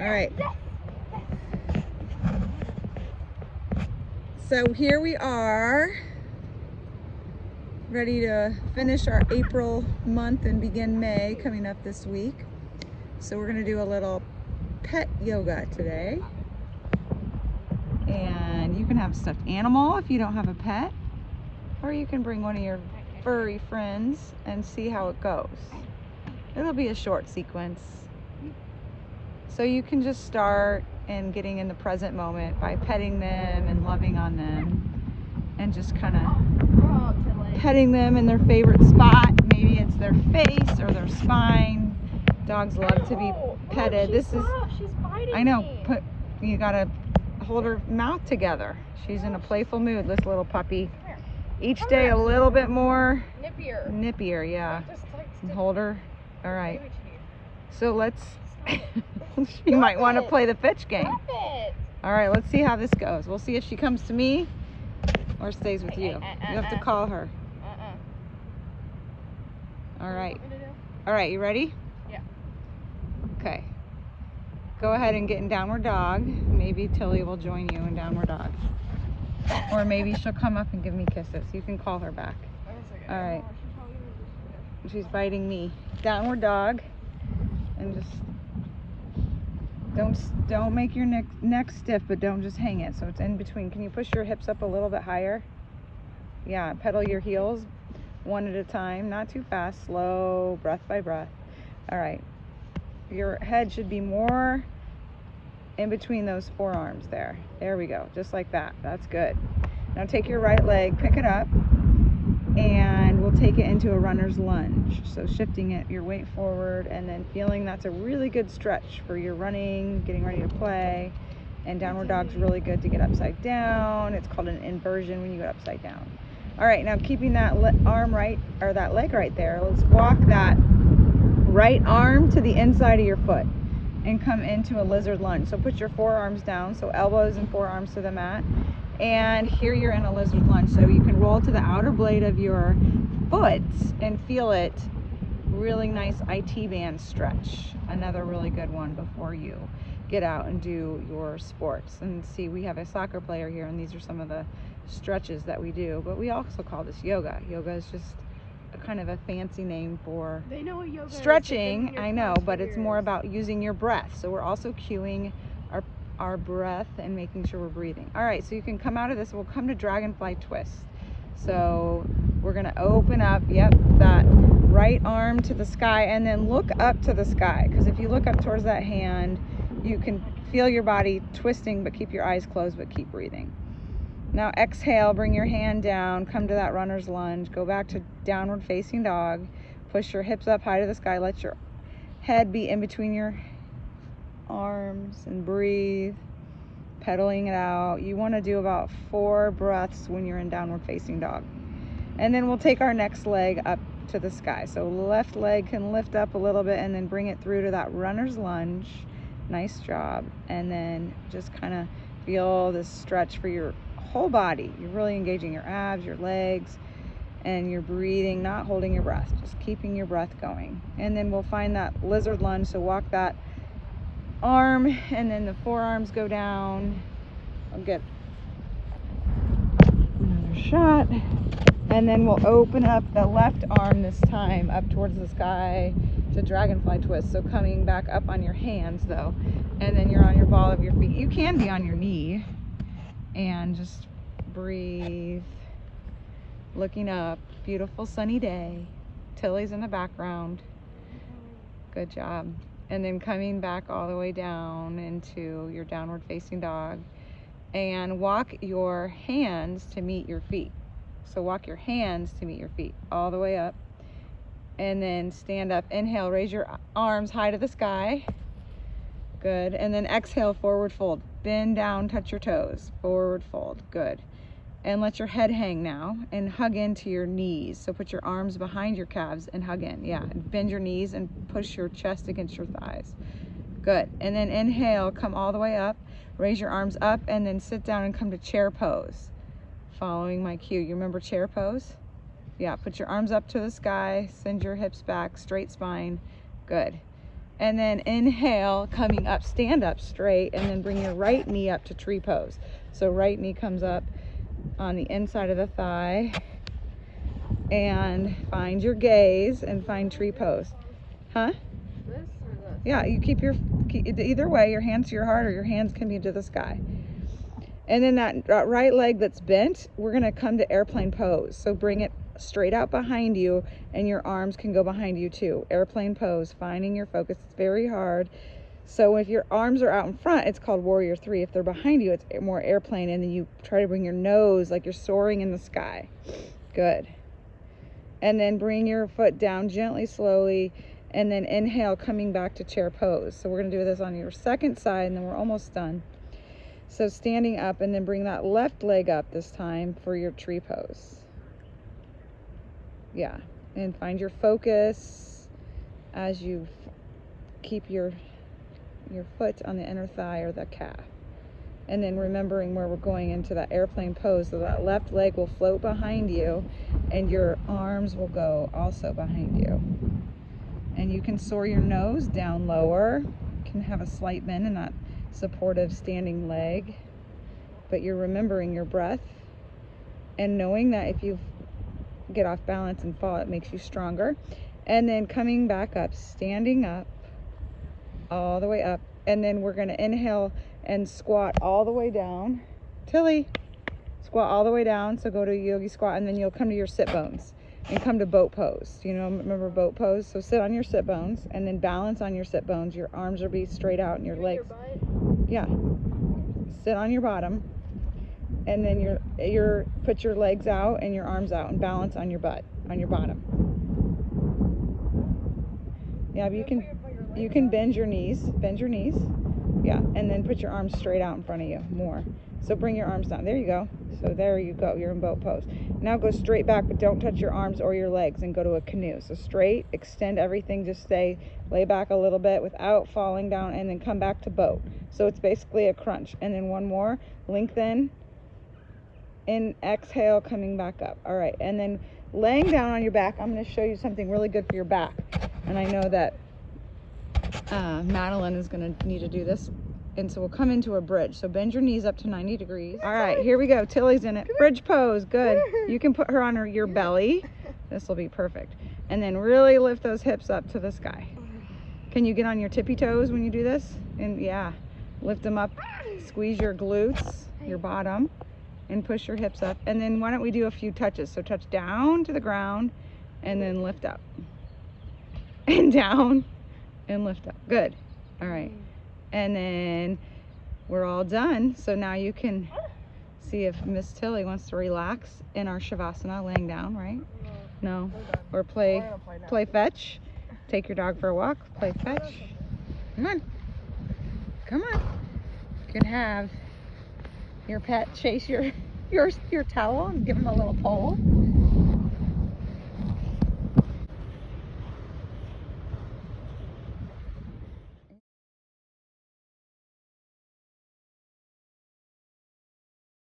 All right. So here we are, ready to finish our April month and begin May coming up this week. So we're gonna do a little pet yoga today. And you can have a stuffed animal if you don't have a pet, or you can bring one of your furry friends and see how it goes. It'll be a short sequence. So you can just start and getting in the present moment by petting them and loving on them and just kind of petting them in their favorite spot. Maybe it's their face or their spine. Dogs love to be petted. This is, she's biting I know, me. You gotta hold her mouth together. She's in a playful mood, this little puppy. Each day a little bit more nippier, yeah. And hold her. All right. So let's, she might want to play the fetch game. All right, let's see how this goes. We'll see if she comes to me or stays with you. You have to call her. All right. All right, you ready? Yeah. Okay. Go ahead and get in downward dog. Maybe Tilly will join you in downward dog. Or maybe she'll come up and give me kisses. You can call her back. All right. She's biting me. Downward dog. And just don't make your neck stiff, but don't just hang it. So it's in between. Can you push your hips up a little bit higher? Yeah, pedal your heels one at a time, not too fast, slow, breath by breath. All right. Your head should be more in between those forearms there. There we go, just like that. That's good. Now take your right leg, pick it up, and we'll take it into a runner's lunge. So shifting it, your weight forward, and then feeling that's a really good stretch for your running, getting ready to play. And downward dog's really good to get upside down. It's called an inversion when you get upside down. All right, now keeping that arm right, or that leg right there, let's walk that right arm to the inside of your foot and come into a lizard lunge. So put your forearms down, so elbows and forearms to the mat. And here you're in a lizard lunge. So you can roll to the outer blade of your foot and feel it. Really nice IT band stretch. Another really good one before you get out and do your sports. And see, we have a soccer player here, and these are some of the stretches that we do. But we also call this yoga. Yoga is just a kind of a fancy name for stretching. I know, but it's more about using your breath. So we're also cueing our breath and making sure we're breathing. All right, so you can come out of this. We'll come to dragonfly twist. So we're gonna open up, yep, that right arm to the sky, and then look up to the sky, because if you look up towards that hand, you can feel your body twisting, but keep your eyes closed, but keep breathing. Now exhale, bring your hand down, come to that runner's lunge, go back to downward facing dog, push your hips up high to the sky, let your head be in between your arms and breathe, pedaling it out. You want to do about 4 breaths when you're in downward facing dog. And then we'll take our next leg up to the sky. So left leg can lift up a little bit and then bring it through to that runner's lunge. Nice job. And then just kind of feel this stretch for your whole body. You're really engaging your abs, your legs, and you're breathing, not holding your breath, just keeping your breath going. And then we'll find that lizard lunge. So walk that arm, and then the forearms go down. I'll get another shot. And then we'll open up the left arm this time up towards the sky to dragonfly twist. So coming back up on your hands though, and then you're on your ball of your feet. You can be on your knee and just breathe, looking up. Beautiful sunny day. Tilly's in the background. Good job. And then coming back all the way down into your downward facing dog, and walk your hands to meet your feet. So walk your hands to meet your feet all the way up, and then stand up. Inhale, raise your arms high to the sky. Good. And then exhale, forward fold. Bend down, touch your toes. Forward fold. Good. And let your head hang now and hug into your knees. So put your arms behind your calves and hug in. Yeah, and bend your knees and push your chest against your thighs. Good. And then inhale, come all the way up. Raise your arms up and then sit down and come to chair pose. Following my cue. You remember chair pose? Yeah, put your arms up to the sky, send your hips back, straight spine. Good. And then inhale, coming up, stand up straight, and then bring your right knee up to tree pose. So right knee comes up on the inside of the thigh, and find your gaze and find tree pose. Huh? This or this? Yeah, you keep either way, your hands to your heart or your hands can be to the sky. And then that right leg that's bent, we're gonna come to airplane pose. So bring it straight out behind you, and your arms can go behind you too. Airplane pose, finding your focus. It's very hard. So if your arms are out in front, it's called warrior 3. If they're behind you, it's more airplane, and then you try to bring your nose like you're soaring in the sky. Good. And then bring your foot down gently, slowly, and then inhale, coming back to chair pose. So we're gonna do this on your second side, and then we're almost done. So standing up, and then bring that left leg up this time for your tree pose. Yeah, and find your focus as you keep your foot on the inner thigh or the calf. And then remembering where we're going into that airplane pose, so that left leg will float behind you and your arms will go also behind you. And you can soar your nose down lower, you can have a slight bend in that supportive standing leg, but you're remembering your breath and knowing that if you get off balance and fall, it makes you stronger. And then coming back up, standing up, all the way up, and then we're going to inhale and squat all the way down. Tilly, squat all the way down. So go to yogi squat, and then you'll come to your sit bones and come to boat pose. You know, remember boat pose? So sit on your sit bones and then balance on your sit bones. Your arms are be straight out and your legs. Yeah. Sit on your bottom, and then put your legs out and your arms out and balance on your butt, on your bottom. Yeah, but you can bend your knees. Yeah, and then put your arms straight out in front of you more. So bring your arms down. There you go. So there you go. You're in boat pose. Now go straight back, but don't touch your arms or your legs, and go to a canoe. So straight, extend everything. Just lay back a little bit without falling down, and then come back to boat. So it's basically a crunch. And then one more. Lengthen. And exhale, coming back up. All right. And then laying down on your back, I'm going to show you something really good for your back. And I know that Madeline is going to need to do this. And so we'll come into a bridge. So bend your knees up to 90 degrees. All right, here we go. Tilly's in it. Bridge pose. Good. You can put her on your belly. This will be perfect. And then really lift those hips up to the sky. Can you get on your tippy toes when you do this? And yeah, lift them up. Squeeze your glutes, your bottom, and push your hips up. And then why don't we do a few touches? So touch down to the ground and then lift up. And down and lift up. Good. All right. And then we're all done. So now you can see if Miss Tilly wants to relax in our Shavasana, laying down, right? No. Or play fetch. Take your dog for a walk. Play fetch. Come on. Come on. You can have your pet chase your towel and give him a little pull.